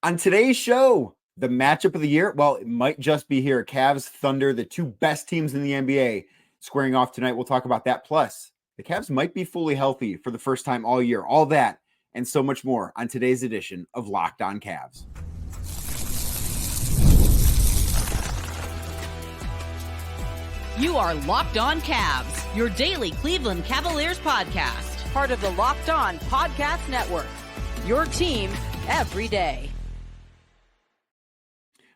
On today's show, the matchup of the year, well, it might just be here. Cavs, Thunder, the two best teams in the NBA squaring off tonight. We'll talk about that. Plus, the Cavs might be fully healthy for the first time all year. All that and so much more on today's edition of Locked On Cavs. You are Locked On Cavs, your daily Cleveland Cavaliers podcast. Part of the Locked On Podcast Network, your team every day.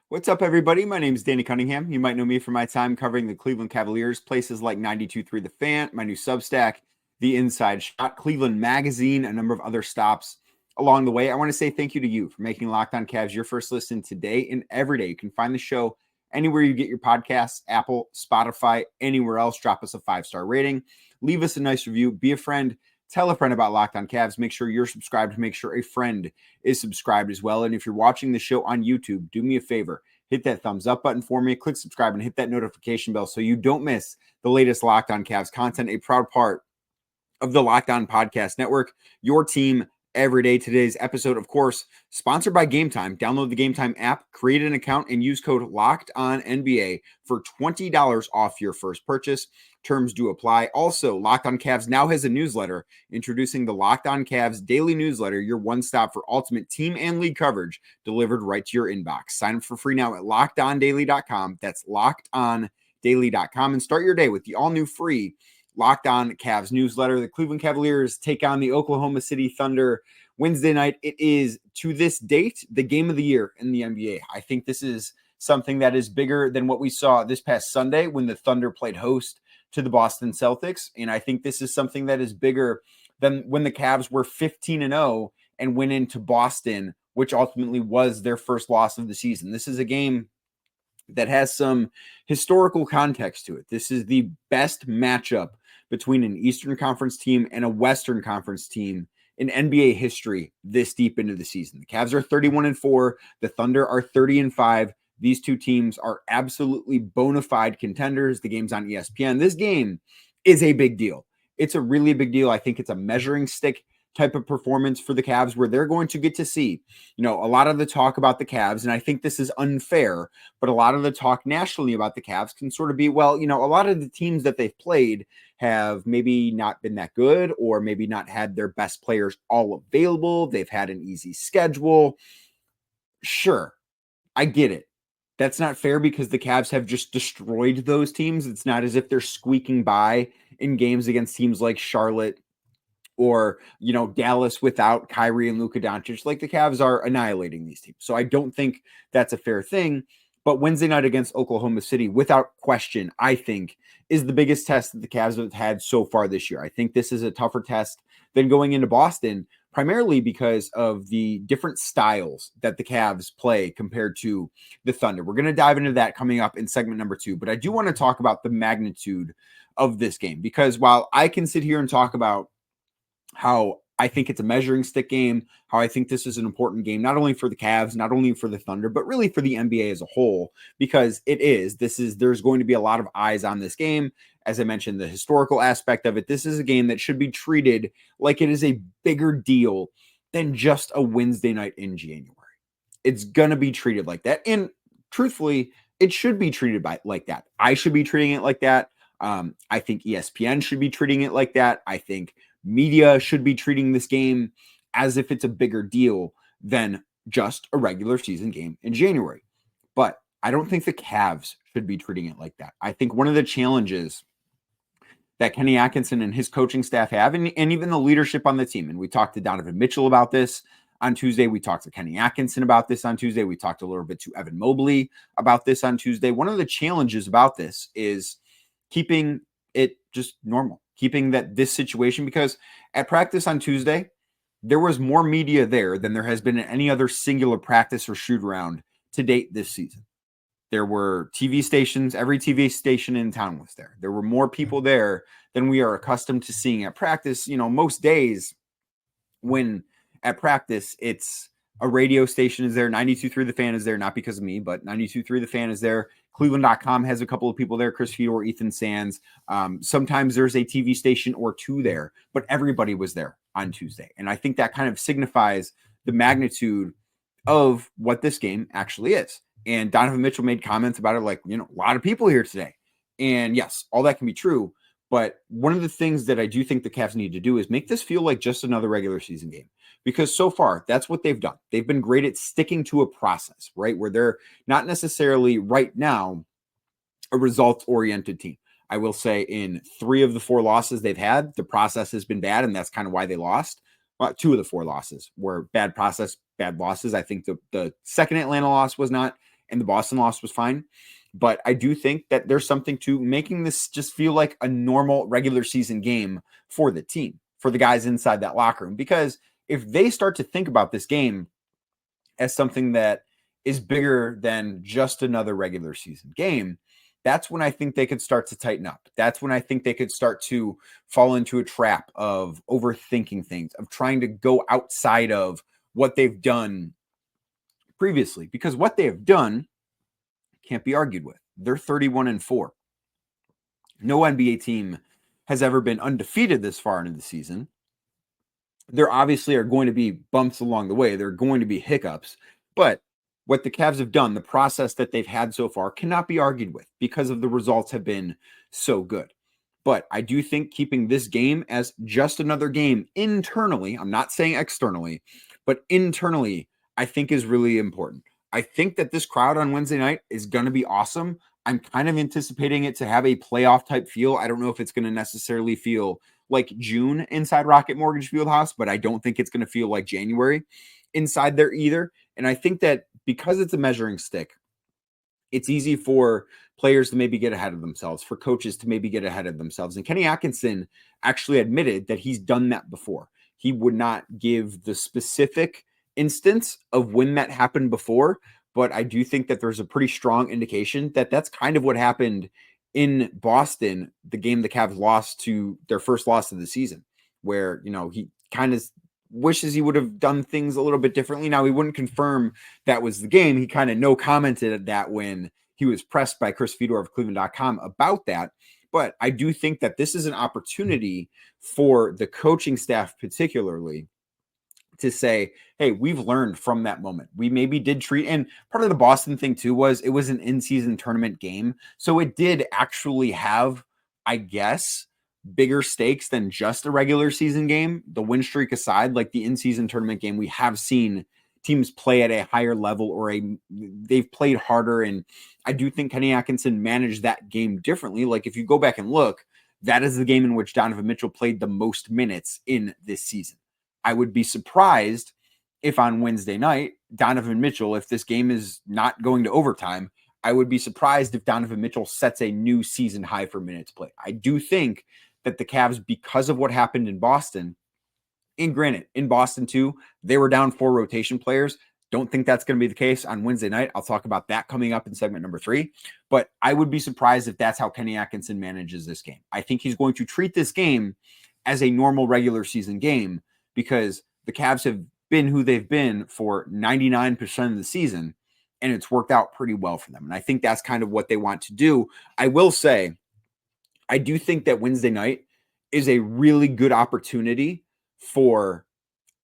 What's up, everybody? My name is Danny Cunningham. You might know me from my time covering the Cleveland Cavaliers, places like 92.3 The Fan, my new Substack, The Inside Shot, Cleveland Magazine, a number of other stops along the way. I want to say thank you to you for making Locked On Cavs your first listen today and every day. You can find the show anywhere you get your podcasts, Apple, Spotify, anywhere else. Drop us a 5-star rating. Leave us a nice review. Be a friend. Tell a friend about Locked On Cavs. Make sure you're subscribed. Make sure a friend is subscribed as well. And if you're watching the show on YouTube, do me a favor. Hit that thumbs up button for me. Click subscribe and hit that notification bell so you don't miss the latest Locked On Cavs content. A proud part of the Locked On Podcast Network, your team every day. Today's episode, of course, sponsored by Game Time. Download the Game Time app, create an account, and use code LOCKEDONNBA for $20 off your first purchase. Terms do apply. Also, Locked On Cavs now has a newsletter introducing the Locked On Cavs daily newsletter, your one-stop for ultimate team and league coverage delivered right to your inbox. Sign up for free now at LockedOnDaily.com. That's LockedOnDaily.com, and start your day with the all-new free Locked On Cavs newsletter. The Cleveland Cavaliers take on the Oklahoma City Thunder Wednesday night. It is, to this date, the game of the year in the NBA. I think this is something that is bigger than what we saw this past Sunday when the Thunder played host to the Boston Celtics. And I think this is something that is bigger than when the Cavs were 15-0 and went into Boston, which ultimately was their first loss of the season. This is a game that has some historical context to it. This is the best matchup between an Eastern Conference team and a Western Conference team in NBA history this deep into the season. The Cavs are 31-4. The Thunder are 30-5. These two teams are absolutely bona fide contenders. The game's on ESPN. This game is a big deal. It's a really big deal. I think it's a measuring stick type of performance for the Cavs where they're going to get to see, a lot of the talk about the Cavs, and I think this is unfair, but a lot of the talk nationally about the Cavs can sort of be, well, a lot of the teams that they've played have maybe not been that good or maybe not had their best players all available. They've had an easy schedule. Sure, I get it. That's not fair because the Cavs have just destroyed those teams. It's not as if they're squeaking by in games against teams like Charlotte or, Dallas without Kyrie and Luka Doncic. Like, the Cavs are annihilating these teams. So I don't think that's a fair thing. But Wednesday night against Oklahoma City, without question, I think, is the biggest test that the Cavs have had so far this year. I think this is a tougher test than going into Boston, primarily because of the different styles that the Cavs play compared to the Thunder. We're going to dive into that coming up in segment number 2. But I do want to talk about the magnitude of this game, because while I can sit here and talk about how I think it's a measuring stick game, how I think this is an important game, not only for the Cavs, not only for the Thunder, but really for the NBA as a whole, because there's going to be a lot of eyes on this game. As I mentioned, the historical aspect of it, this is a game that should be treated like it is a bigger deal than just a Wednesday night in January. It's going to be treated like that. And truthfully, it should be treated like that. I should be treating it like that. I think ESPN should be treating it like that. I think media should be treating this game as if it's a bigger deal than just a regular season game in January. But I don't think the Cavs should be treating it like that. I think one of the challenges that Kenny Atkinson and his coaching staff have, and even the leadership on the team, and we talked to Donovan Mitchell about this on Tuesday. We talked to Kenny Atkinson about this on Tuesday. We talked a little bit to Evan Mobley about this on Tuesday. One of the challenges about this is keeping it just normal, keeping this situation, because at practice on Tuesday, there was more media there than there has been in any other singular practice or shoot around to date this season. There were TV stations. Every TV station in town was there. There were more people there than we are accustomed to seeing at practice. Most days when at practice, it's a radio station is there. 92.3 The Fan is there, not because of me, but 92.3 The Fan is there. Cleveland.com has a couple of people there, Chris Fedor, Ethan Sands. Sometimes there's a TV station or two there, but everybody was there on Tuesday. And I think that kind of signifies the magnitude of what this game actually is. And Donovan Mitchell made comments about it like, a lot of people here today. And yes, all that can be true. But one of the things that I do think the Cavs need to do is make this feel like just another regular season game. Because so far, that's what they've done. They've been great at sticking to a process, right? Where they're not necessarily right now a results-oriented team. I will say in 3 of the 4 losses they've had, the process has been bad, and that's kind of why they lost. Well, 2 of the 4 losses were bad process, bad losses. I think the second Atlanta loss was not, and the Boston loss was fine. But I do think that there's something to making this just feel like a normal regular season game for the team, for the guys inside that locker room. Because if they start to think about this game as something that is bigger than just another regular season game, that's when I think they could start to tighten up. That's when I think they could start to fall into a trap of overthinking things, of trying to go outside of what they've done previously, because what they have done can't be argued with. They're 31-4. No NBA team has ever been undefeated this far into the season. There obviously are going to be bumps along the way. There are going to be hiccups, but what the Cavs have done, the process that they've had so far, cannot be argued with because of the results have been so good. But I do think keeping this game as just another game internally, I'm not saying externally, but internally, I think is really important. I think that this crowd on Wednesday night is going to be awesome. I'm kind of anticipating it to have a playoff type feel. I don't know if it's going to necessarily feel like June inside Rocket Mortgage Fieldhouse, but I don't think it's going to feel like January inside there either. And I think that because it's a measuring stick, it's easy for players to maybe get ahead of themselves, for coaches to maybe get ahead of themselves. And Kenny Atkinson actually admitted that he's done that before. He would not give the specific instance of when that happened before, but I do think that there's a pretty strong indication that that's kind of what happened in Boston, the game the Cavs lost to their first loss of the season, where, he kind of wishes he would have done things a little bit differently. Now, he wouldn't confirm that was the game. He kind of no commented at that when he was pressed by Chris Fedor of Cleveland.com about that. But I do think that this is an opportunity for the coaching staff, particularly, to say, hey, we've learned from that moment. We maybe did treat, and part of the Boston thing too was it was an in-season tournament game. So it did actually have, I guess, bigger stakes than just a regular season game. The win streak aside, like the in-season tournament game, we have seen teams play at a higher level or they've played harder. And I do think Kenny Atkinson managed that game differently. Like if you go back and look, that is the game in which Donovan Mitchell played the most minutes in this season. I would be surprised if on Wednesday night, Donovan Mitchell, if this game is not going to overtime, I would be surprised if Donovan Mitchell sets a new season high for minutes played. I do think that the Cavs, because of what happened in Boston, and granted, in Boston too, they were down 4 rotation players. Don't think that's going to be the case on Wednesday night. I'll talk about that coming up in segment number 3. But I would be surprised if that's how Kenny Atkinson manages this game. I think he's going to treat this game as a normal regular season game, because the Cavs have been who they've been for 99% of the season, and it's worked out pretty well for them. And I think that's kind of what they want to do. I will say, I do think that Wednesday night is a really good opportunity for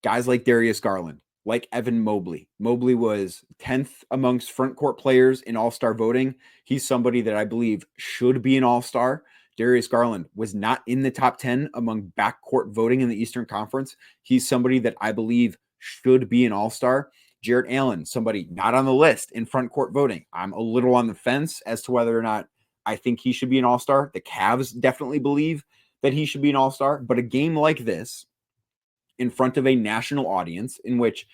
guys like Darius Garland, like Evan Mobley. Mobley was 10th amongst front court players in all-star voting. He's somebody that I believe should be an all-star. Darius Garland was not in the top 10 among backcourt voting in the Eastern Conference. He's somebody that I believe should be an all-star. Jarrett Allen, somebody not on the list in front court voting. I'm a little on the fence as to whether or not I think he should be an all-star. The Cavs definitely believe that he should be an all-star. But a game like this, in front of a national audience, in which,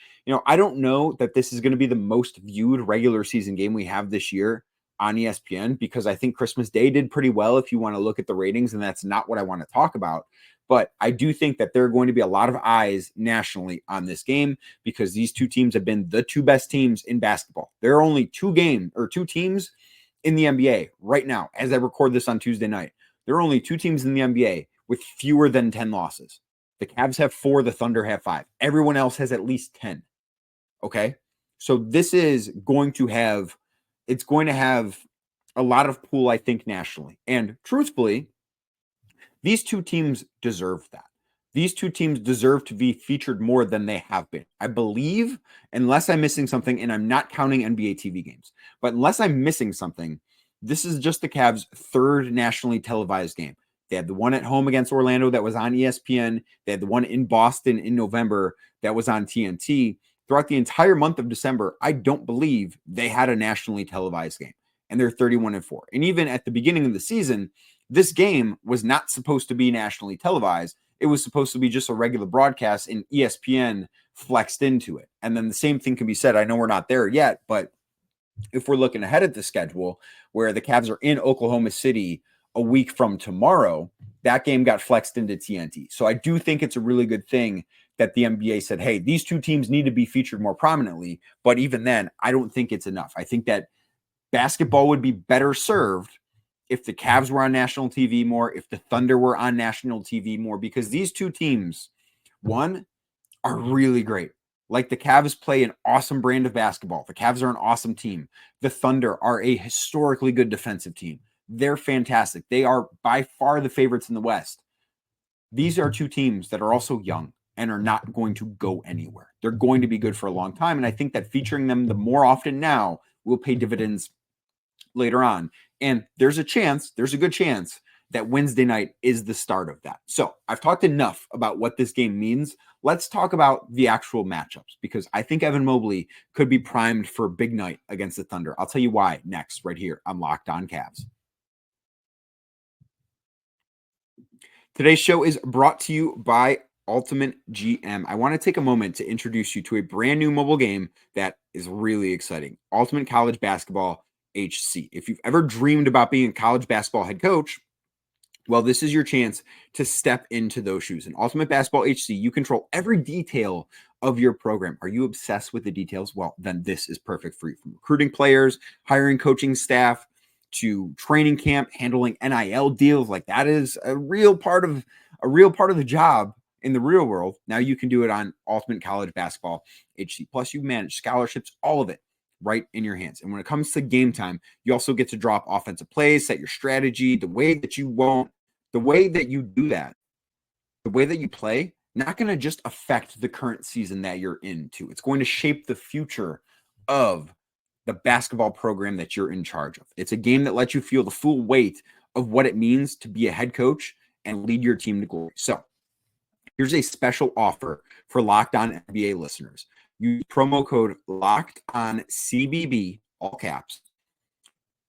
I don't know that this is going to be the most viewed regular season game we have this year on ESPN, because I think Christmas Day did pretty well if you want to look at the ratings, and that's not what I want to talk about. But I do think that there are going to be a lot of eyes nationally on this game, because these two teams have been the 2 best teams in basketball. There are only 2 teams in the NBA right now, as I record this on Tuesday night. There are only 2 teams in the NBA with fewer than 10 losses. The Cavs have 4, the Thunder have 5. Everyone else has at least 10. Okay? So this is going to have, it's going to have a lot of pull, I think, nationally. And truthfully, these 2 teams deserve that. These two teams deserve to be featured more than they have been. I believe, unless I'm missing something, and I'm not counting NBA TV games, but unless I'm missing something, this is just the Cavs' third nationally televised game. They had the one at home against Orlando that was on ESPN. They had the one in Boston in November that was on TNT. Throughout the entire month of December, I don't believe they had a nationally televised game, and they're 31-4. And even at the beginning of the season, this game was not supposed to be nationally televised. It was supposed to be just a regular broadcast, and ESPN flexed into it. And then the same thing can be said. I know we're not there yet, but if we're looking ahead at the schedule where the Cavs are in Oklahoma City a week from tomorrow, that game got flexed into TNT. So I do think it's a really good thing that the NBA said, hey, these two teams need to be featured more prominently. But even then, I don't think it's enough. I think that basketball would be better served if the Cavs were on national TV more, if the Thunder were on national TV more, because these two teams, one, are really great. Like the Cavs play an awesome brand of basketball. The Cavs are an awesome team. The Thunder are a historically good defensive team. They're fantastic. They are by far the favorites in the West. These are two teams that are also young and are not going to go anywhere. They're going to be good for a long time. And I think that featuring them the more often now will pay dividends later on. And there's a good chance that Wednesday night is the start of that. So I've talked enough about what this game means. Let's talk about the actual matchups, because I think Evan Mobley could be primed for a big night against the Thunder. I'll tell you why next, right here on Locked On Cavs. Today's show is brought to you by Ultimate GM. I want to take a moment to introduce you to a brand new mobile game that is really exciting. Ultimate College Basketball HC. If you've ever dreamed about being a college basketball head coach, well, this is your chance to step into those shoes. In Ultimate Basketball HC, you control every detail of your program. Are you obsessed with the details? Well, then this is perfect for you. From recruiting players, hiring coaching staff, to training camp, handling NIL deals. Like, that is a real part of the job in the real world. Now you can do it on Ultimate College Basketball HC. Plus, you manage scholarships, all of it right in your hands. And when it comes to game time, you also get to drop offensive plays, set your strategy, the way that you do that, the way that you play, not going to just affect the current season that you're into. It's going to shape the future of the basketball program that you're in charge of. It's a game that lets you feel the full weight of what it means to be a head coach and lead your team to glory. So here's a special offer for Locked On NBA listeners. Use promo code LOCKEDONCBB, all caps,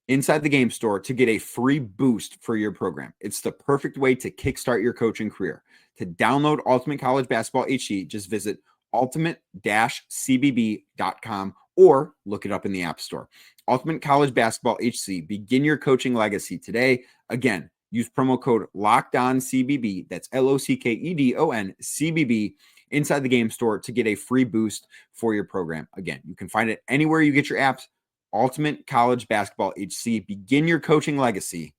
inside the game store to get a free boost for your program. It's the perfect way to kickstart your coaching career. To download Ultimate College Basketball HC, just visit ultimate-cbb.com or look it up in the App Store. Ultimate College Basketball HC. Begin your coaching legacy today. Again, use promo code LOCKEDONCBB. That's LOCKEDONCBB inside the game store to get a free boost for your program. Again, you can find it anywhere you get your apps. Ultimate College Basketball HC. Begin your coaching legacy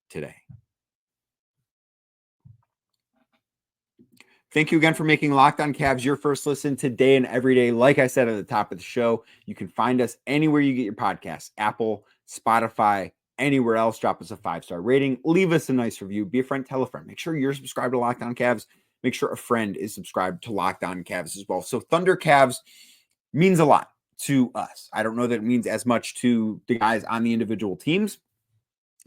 today. Thank you again for making Locked On Cavs your first listen today and every day. Like I said at the top of the show, you can find us anywhere you get your podcasts, Apple, Spotify, anywhere else. Drop us a 5-star rating. Leave us a nice review. Be a friend, tell a friend. Make sure you're subscribed to Locked On Cavs. Make sure a friend is subscribed to Locked On Cavs as well. So Thunder Cavs means a lot to us. I don't know that it means as much to the guys on the individual teams,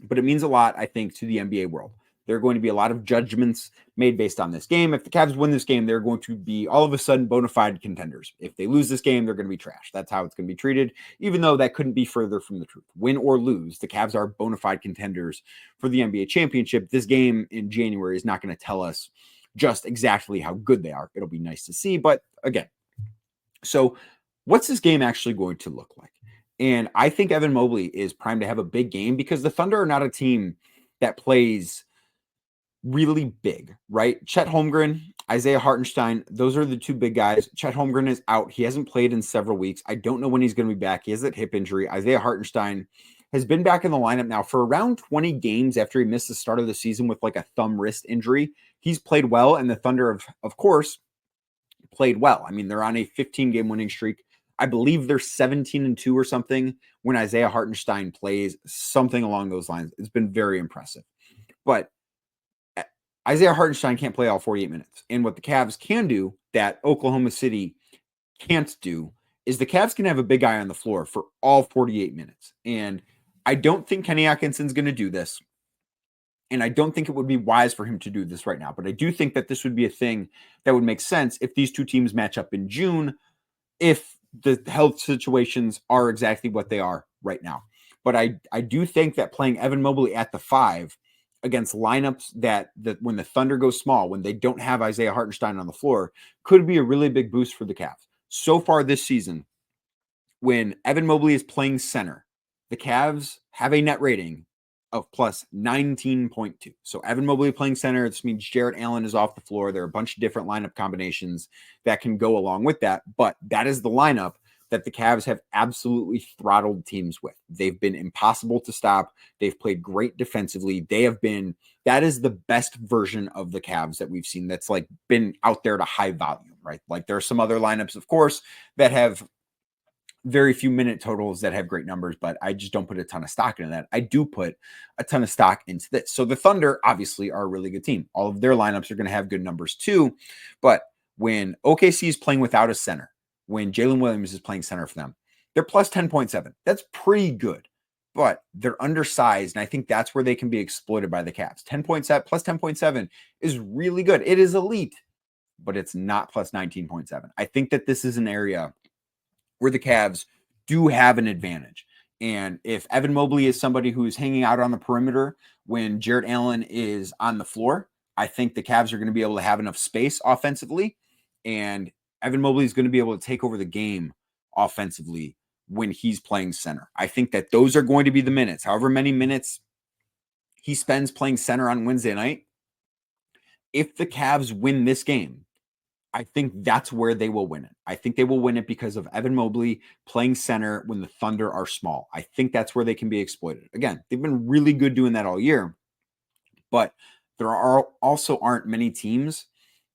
but it means a lot, I think, to the NBA world. There are going to be a lot of judgments made based on this game. If the Cavs win this game, they're going to be all of a sudden bona fide contenders. If they lose this game, they're going to be trash. That's how it's going to be treated, even though that couldn't be further from the truth. Win or lose, the Cavs are bona fide contenders for the NBA championship. This game in January is not going to tell us just exactly how good they are. It'll be nice to see, but again, so what's this game actually going to look like? And I think Evan Mobley is primed to have a big game because the Thunder are not a team that plays really big, right? Chet Holmgren, Isaiah Hartenstein, those are the two big guys. Chet Holmgren is out. He hasn't played in several weeks. I don't know when he's going to be back. He has that hip injury. Isaiah Hartenstein has been back in the lineup now for around 20 games after he missed the start of the season with like a thumb wrist injury. He's played well, and the Thunder, of course, played well. I mean, they're on a 15-game winning streak. I believe they're 17-2 or something when Isaiah Hartenstein plays, something along those lines. It's been very impressive. But Isaiah Hartenstein can't play all 48 minutes. And what the Cavs can do that Oklahoma City can't do is the Cavs can have a big guy on the floor for all 48 minutes. And I don't think Kenny Atkinson's going to do this. And I don't think it would be wise for him to do this right now. But I do think that this would be a thing that would make sense if these two teams match up in June, if the health situations are exactly what they are right now. But I do think that playing Evan Mobley at the 5 against lineups that when the Thunder goes small, when they don't have Isaiah Hartenstein on the floor, could be a really big boost for the Cavs. So far this season, when Evan Mobley is playing center, the Cavs have a net rating of plus 19.2. So Evan Mobley playing center, this means Jarrett Allen is off the floor. There are a bunch of different lineup combinations that can go along with that, but that is the lineup that the Cavs have absolutely throttled teams with. They've been impossible to stop. They've played great defensively. That is the best version of the Cavs that we've seen that's like been out there to high volume, right? Like there are some other lineups, of course, that have very few minute totals that have great numbers, but I just don't put a ton of stock into that. I do put a ton of stock into this. So the Thunder obviously are a really good team. All of their lineups are going to have good numbers too. But when OKC is playing without a center, when Jalen Williams is playing center for them, they're plus 10.7. That's pretty good, but they're undersized. And I think that's where they can be exploited by the Cavs. 10.7 plus 10.7 is really good. It is elite, but it's not plus 19.7. I think that this is an area where the Cavs do have an advantage. And if Evan Mobley is somebody who is hanging out on the perimeter when Jarrett Allen is on the floor, I think the Cavs are going to be able to have enough space offensively. And Evan Mobley is going to be able to take over the game offensively when he's playing center. I think that those are going to be the minutes. However many minutes he spends playing center on Wednesday night, if the Cavs win this game, I think that's where they will win it. I think they will win it because of Evan Mobley playing center when the Thunder are small. I think that's where they can be exploited. Again, they've been really good doing that all year, but there aren't many teams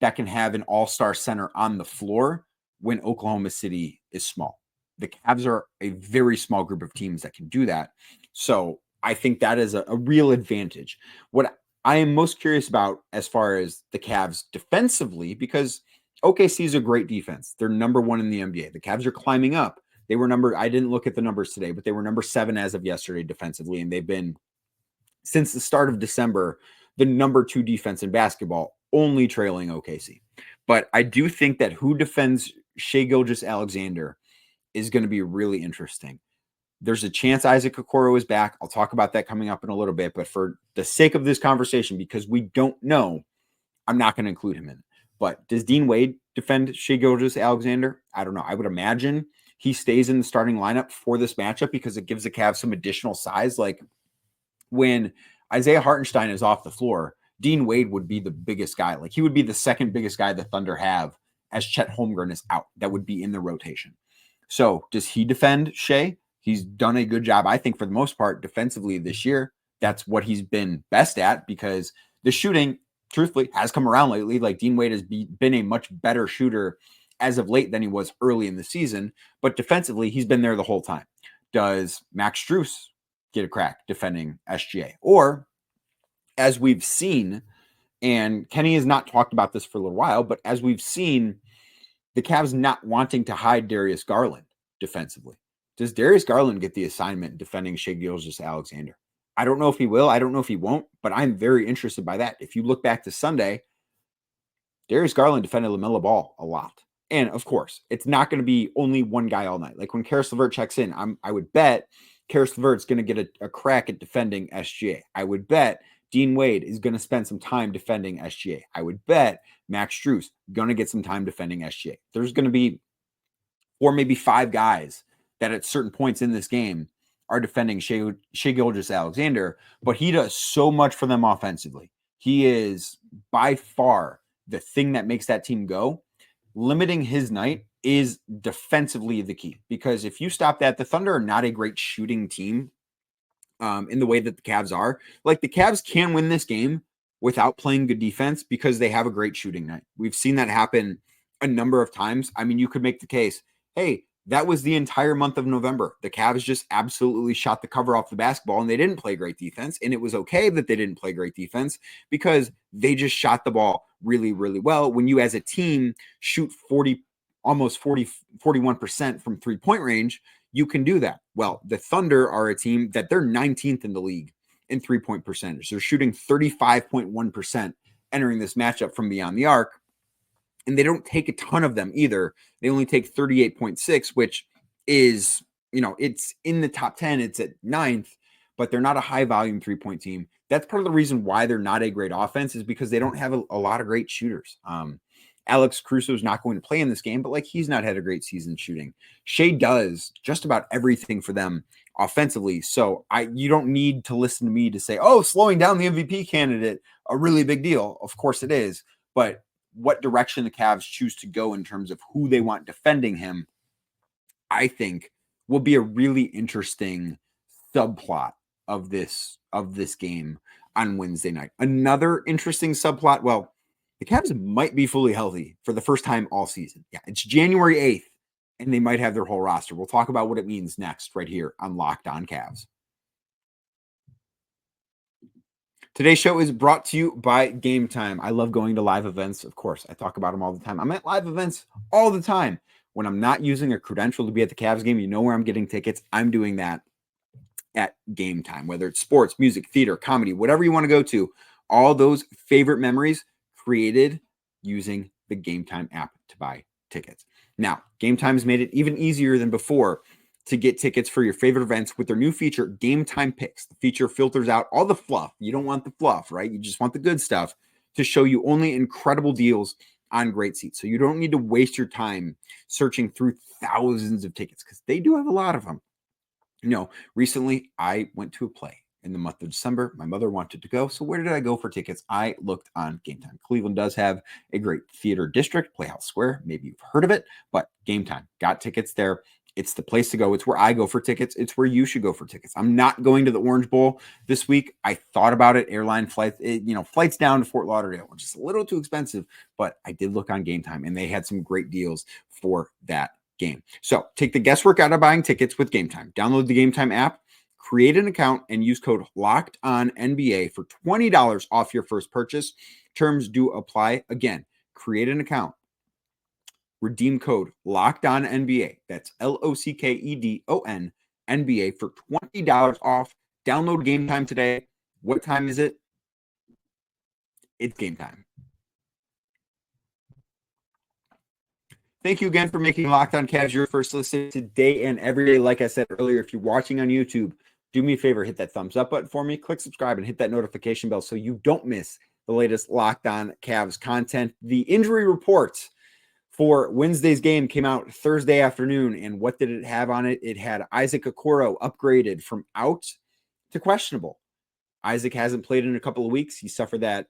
that can have an all-star center on the floor when Oklahoma City is small. The Cavs are a very small group of teams that can do that. So I think that is a real advantage. What I am most curious about as far as the Cavs defensively, because OKC is a great defense. They're number 1 in the NBA. The Cavs are climbing up. I didn't look at the numbers today, but they were number 7 as of yesterday defensively. And they've been, since the start of December, the number 2 defense in basketball, only trailing OKC. But I do think that who defends Shai Gilgeous-Alexander is going to be really interesting. There's a chance Isaac Okoro is back. I'll talk about that coming up in a little bit. But for the sake of this conversation, because we don't know, I'm not going to include him in it. But does Dean Wade defend Shai Gilgeous-Alexander? I don't know. I would imagine he stays in the starting lineup for this matchup because it gives the Cavs some additional size. Like when Isaiah Hartenstein is off the floor, Dean Wade would be the biggest guy. Like he would be the second biggest guy the Thunder have as Chet Holmgren is out. That would be in the rotation. So does he defend Shai? He's done a good job, I think, for the most part, defensively this year. That's what he's been best at because the shooting, truthfully, has come around lately. Like Dean Wade has been a much better shooter as of late than he was early in the season. But defensively, he's been there the whole time. Does Max Strus get a crack defending SGA? Or, as we've seen, and Kenny has not talked about this for a little while, but as we've seen, the Cavs not wanting to hide Darius Garland defensively. Does Darius Garland get the assignment defending Shai Gilgeous-Alexander? I don't know if he will. I don't know if he won't, but I'm very interested by that. If you look back to Sunday, Darius Garland defended LaMelo Ball a lot. And of course, it's not going to be only one guy all night. Like when Karis LeVert checks in, I would bet Karis LeVert's going to get a crack at defending SGA. I would bet Dean Wade is going to spend some time defending SGA. I would bet Max Strus going to get some time defending SGA. There's going to be 4, maybe 5 guys that at certain points in this game are defending Shai Gilgeous-Alexander, but he does so much for them offensively. He is by far the thing that makes that team go. Limiting his night is defensively the key, because if you stop that, the Thunder are not a great shooting team in the way that the Cavs are. Like the Cavs can win this game without playing good defense because they have a great shooting night. We've seen that happen a number of times. I mean, you could make the case, hey, That was the entire month of November. The Cavs just absolutely shot the cover off the basketball, and they didn't play great defense. And it was okay that they didn't play great defense because they just shot the ball really, really well. When you as a team shoot 41% from 3-point range, you can do that. Well, the Thunder are a team that they're 19th in the league in 3-point percentage. They're shooting 35.1% entering this matchup from beyond the arc. And they don't take a ton of them either. They only take 38.6, which is, it's in the top 10. It's at 9th, but they're not a high volume 3-point team. That's part of the reason why they're not a great offense, is because they don't have a lot of great shooters. Alex Caruso is not going to play in this game, but he's not had a great season shooting. Shai does just about everything for them offensively. So you don't need to listen to me to say, oh, slowing down the MVP candidate, a really big deal. Of course it is. But what direction the Cavs choose to go in terms of who they want defending him, I think will be a really interesting subplot of this game on Wednesday night. Another interesting subplot. Well, the Cavs might be fully healthy for the first time all season. Yeah, it's January 8th, and they might have their whole roster. We'll talk about what it means next right here on Locked On Cavs. Today's show is brought to you by Game Time. I love going to live events. Of course, I talk about them all the time. I'm at live events all the time. When I'm not using a credential to be at the Cavs game, you know where I'm getting tickets. I'm doing that at Game Time, whether it's sports, music, theater, comedy, whatever you want to go to. All those favorite memories created using the Game Time app to buy tickets. Now, Game Time's made it even easier than before to get tickets for your favorite events with their new feature, Game Time Picks. The feature filters out all the fluff. You don't want the fluff, right? You just want the good stuff to show you only incredible deals on great seats. So you don't need to waste your time searching through thousands of tickets, because they do have a lot of them. Recently I went to a play in the month of December. My mother wanted to go. So where did I go for tickets? I looked on Game Time. Cleveland does have a great theater district, Playhouse Square. Maybe you've heard of it, but Game Time got tickets there. It's the place to go. It's where I go for tickets. It's where you should go for tickets. I'm not going to the Orange Bowl this week. I thought about it. Airline flights, flights down to Fort Lauderdale, which is a little too expensive, but I did look on Game Time and they had some great deals for that game. So take the guesswork out of buying tickets with Game Time. Download the Game Time app, create an account, and use code LOCKEDONNBA for $20 off your first purchase. Terms do apply. Again, create an account. Redeem code LOCKEDONNBA. That's LOCKEDON NBA for $20 off. Download Game Time today. What time is it? It's game time. Thank you again for making Locked On Cavs your first listen today and every day. Like I said earlier, if you're watching on YouTube, do me a favor, hit that thumbs up button for me, click subscribe, and hit that notification bell so you don't miss the latest Locked On Cavs content. The injury report for Wednesday's game came out Thursday afternoon, and what did it have on it? It had Isaac Okoro upgraded from out to questionable. Isaac hasn't played in a couple of weeks. He suffered that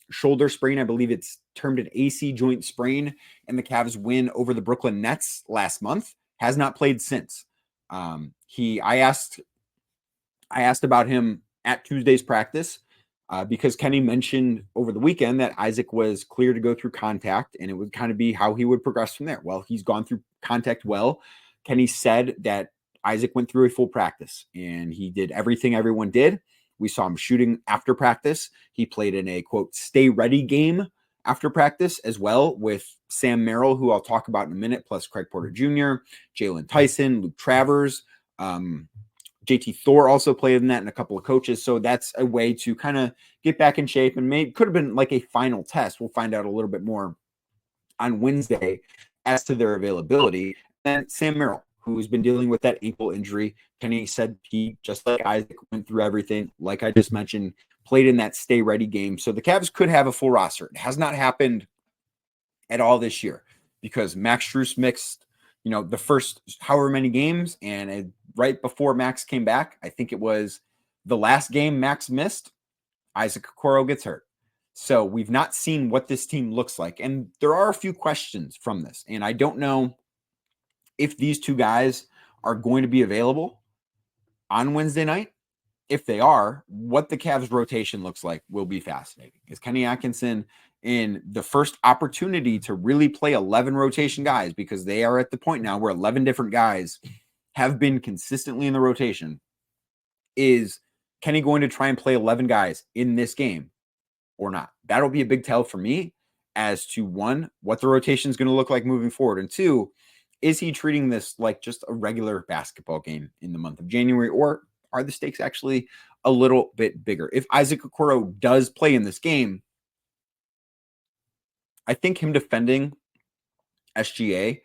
shoulder sprain. I believe it's termed an AC joint sprain, and the Cavs win over the Brooklyn Nets last month. Has not played since. I asked about him at Tuesday's practice because Kenny mentioned over the weekend that Isaac was clear to go through contact, and it would kind of be how he would progress from there. Well, he's gone through contact well. Kenny said that Isaac went through a full practice, and he did everything everyone did. We saw him shooting after practice. He played in a, quote, stay ready game after practice as well with Sam Merrill, who I'll talk about in a minute, plus Craig Porter Jr., Jalen Tyson, Luke Travers. JT Thor also played in that, and a couple of coaches. So that's a way to kind of get back in shape, and could have been like a final test. We'll find out a little bit more on Wednesday as to their availability. And Sam Merrill, who's been dealing with that ankle injury. Kenny said he, just like Isaac, went through everything. Like I just mentioned, played in that stay ready game. So the Cavs could have a full roster. It has not happened at all this year because Max Strus mixed, the first however many games. And right before Max came back, I think it was the last game Max missed, Isaac Okoro gets hurt. So we've not seen what this team looks like. And there are a few questions from this. And I don't know if these two guys are going to be available on Wednesday night. If they are, what the Cavs rotation looks like will be fascinating. Is Kenny Atkinson in the first opportunity to really play 11 rotation guys, because they are at the point now where 11 different guys have been consistently in the rotation, is Kenny going to try and play 11 guys in this game or not? That'll be a big tell for me as to, one, what the rotation is going to look like moving forward, and two, is he treating this like just a regular basketball game in the month of January, or are the stakes actually a little bit bigger? If Isaac Okoro does play in this game, I think him defending SGA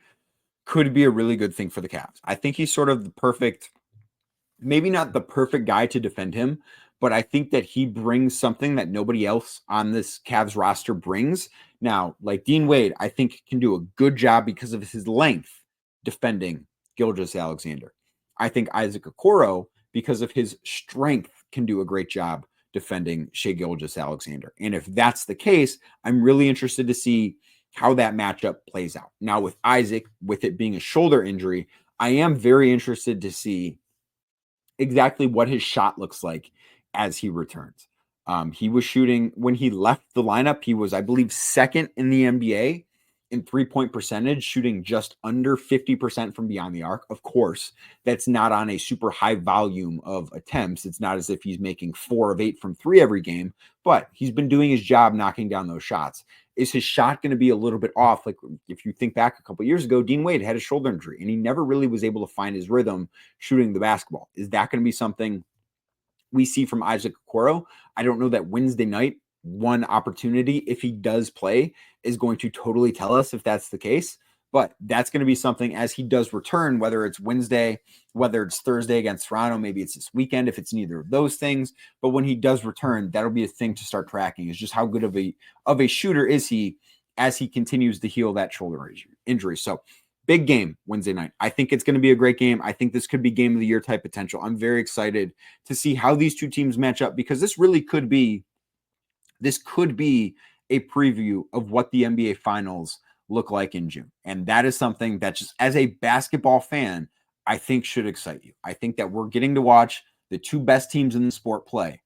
could be a really good thing for the Cavs. I think he's sort of the perfect, maybe not the perfect guy to defend him, but I think that he brings something that nobody else on this Cavs roster brings. Now, like Dean Wade, I think can do a good job because of his length defending Gilgeous-Alexander. I think Isaac Okoro, because of his strength, can do a great job defending Shai Gilgeous-Alexander. And if that's the case, I'm really interested to see how that matchup plays out. Now, with Isaac, with it being a shoulder injury, I am very interested to see exactly what his shot looks like as he returns. He was shooting, when he left the lineup, he was, I believe, second in the NBA in 3-point percentage, shooting just under 50% from beyond the arc. Of course, that's not on a super high volume of attempts. It's not as if he's making 4 of 8 from 3 every game, but he's been doing his job knocking down those shots. Is his shot going to be a little bit off? Like if you think back a couple years ago, Dean Wade had a shoulder injury and he never really was able to find his rhythm shooting the basketball. Is that going to be something we see from Isaac Okoro? I don't know that Wednesday night, one opportunity, if he does play, is going to totally tell us if that's the case. But that's going to be something as he does return, whether it's Wednesday, whether it's Thursday against Toronto, maybe it's this weekend, if it's neither of those things. But when he does return, that'll be a thing to start tracking, is just how good of a shooter is he as he continues to heal that shoulder injury. So big game Wednesday night. I think it's going to be a great game. I think this could be game of the year type potential. I'm very excited to see how these two teams match up, because this could be a preview of what the NBA Finals look like in June. And that is something that, just as a basketball fan, I think should excite you. I think that we're getting to watch the two best teams in the sport play.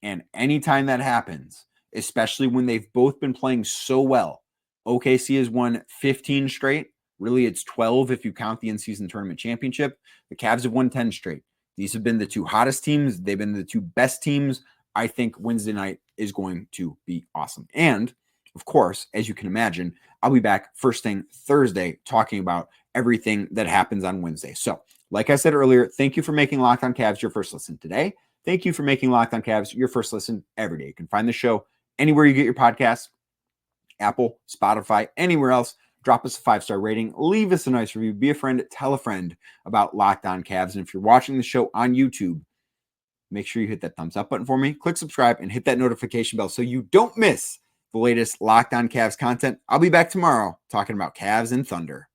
And anytime that happens, especially when they've both been playing so well, OKC has won 15 straight. Really, it's 12 if you count the in-season tournament championship. The Cavs have won 10 straight. These have been the two hottest teams. They've been the two best teams. I think Wednesday night is going to be awesome. And, of course, as you can imagine, I'll be back first thing Thursday talking about everything that happens on Wednesday. So, like I said earlier, thank you for making Locked On Cavs your first listen today. Thank you for making Locked On Cavs your first listen every day. You can find the show anywhere you get your podcasts, Apple, Spotify, anywhere else. Drop us a 5-star rating. Leave us a nice review. Be a friend. Tell a friend about Locked On Cavs. And if you're watching the show on YouTube, make sure you hit that thumbs up button for me. Click subscribe and hit that notification bell so you don't miss the latest Locked On Cavs content. I'll be back tomorrow talking about Cavs and Thunder.